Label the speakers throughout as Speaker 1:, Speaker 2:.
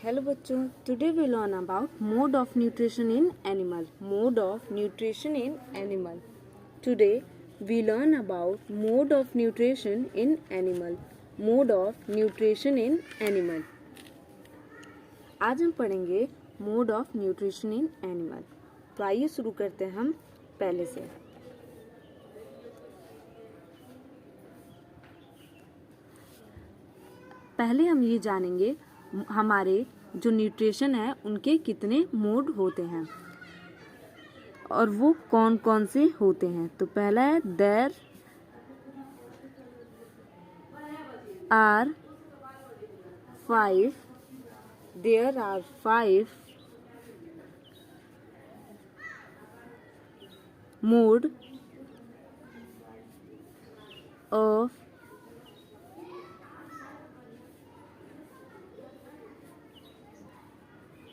Speaker 1: Hello बच्चों, today we learn about mode of nutrition in animal. Mode of nutrition in animal. Today we learn about mode of nutrition in animal. Mode of nutrition in animal. आज हम पढ़ेंगे mode of nutrition in animal. तो आइए शुरू करते हैं हम पहले से. पहले हम ये जानेंगे हमारे जो न्यूट्रिशन है उनके कितने मोड होते हैं और वो कौन कौन से होते हैं. तो पहला है there are five mode of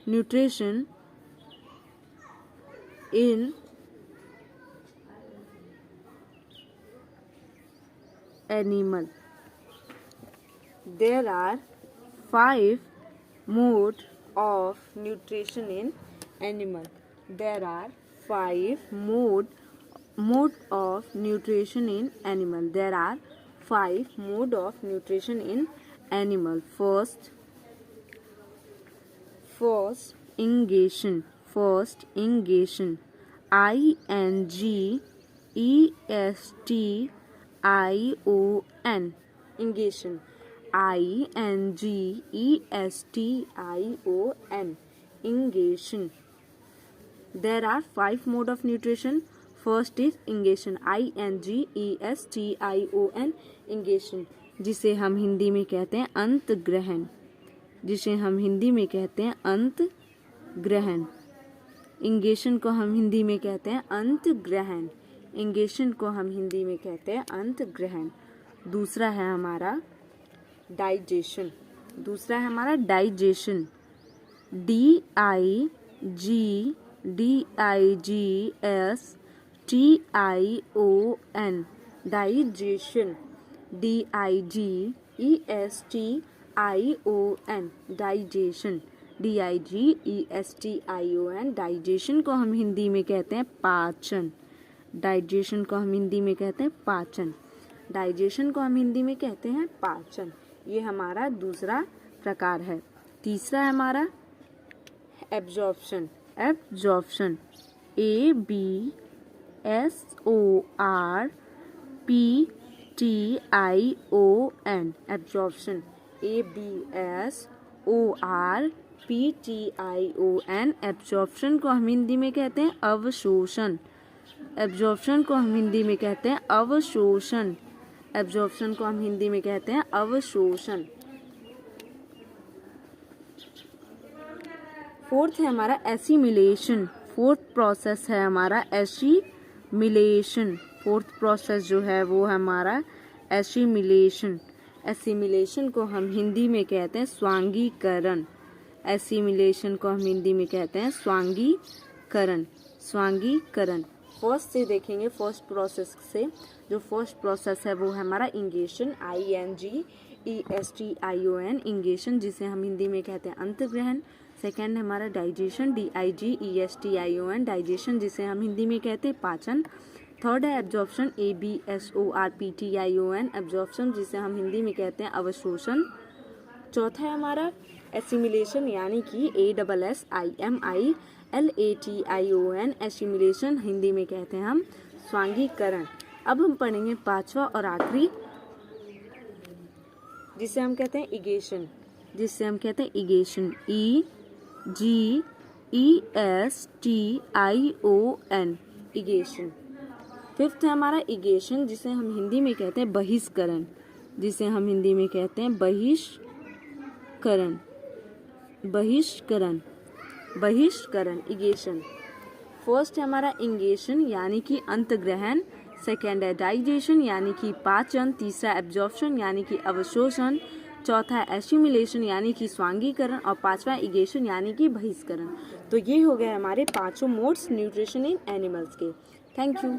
Speaker 1: nutrition in animal. There are 5 modes of nutrition in animal. There are 5 mode of nutrition in animal. There are 5 mode of nutrition in animal. First ingation. INGESTION. Ingation. INGESTION. Ingation. There are 5 mode of nutrition. First is ingation. INGESTION. Ingation, जिसे हम हिंदी में कहते हैं अंत ग्रहण. अंत ग्रहण. Ingestion को हम हिंदी में कहते हैं अंत ग्रहण. दूसरा है हमारा digestion. DIGESTION. Digestion. Digestion. Digestion को हम हिंदी में कहते हैं पाचन. ये हमारा दूसरा प्रकार है. तीसरा है हमारा absorption. ABSORPTION. Absorption. ABSORPTION. Absorption को हम हिंदी में कहते हैं अवशोषण. फोर्थ है हमारा एसिमिलेशन. फोर्थ प्रोसेस जो है वो हमारा एसिमिलेशन. एसिमिलेशन को हम हिंदी में कहते हैं स्वांगीकरण. फर्स्ट से देखेंगे. फर्स्ट प्रोसेस है वो हमारा इंगेशन. INGESTION. इंगेशन, जिसे हम हिंदी में कहते हैं अंतग्रहण. सेकेंड है हमारा डाइजेशन. DIGESTION. डाइजेशन, जिसे हम हिंदी में कहते हैं पाचन. थर्ड है एब्जॉर्प्शन. ABSORPTION. एब्जॉर्प्शन, जिसे हम हिंदी में कहते हैं अवशोषण. चौथा है हमारा एसिमिलेशन, यानी कि ASSIMILATION. एसिमिलेशन, हिंदी में कहते हैं हम स्वांगीकरण. अब हम पढ़ेंगे पांचवा और आखिरी, जिसे हम कहते हैं इगेशन. EGESTION. इगेशन. फिफ्थ है हमारा इगेशन, जिसे हम हिंदी में कहते हैं बहिष्करण. इगेशन. फर्स्ट है हमारा इंगेशन, यानी कि अंतग्रहण. सेकेंड है डाइजेशन, यानी कि पाचन. तीसरा एब्जॉर्प्शन, यानी कि अवशोषण. चौथा है एसिमिलेशन, यानी कि स्वांगीकरण. और पांचवा इगेशन, यानी कि बहिष्करण. तो ये हो गए हमारे 5 मोड्स न्यूट्रिशन इन एनिमल्स के. Thank you.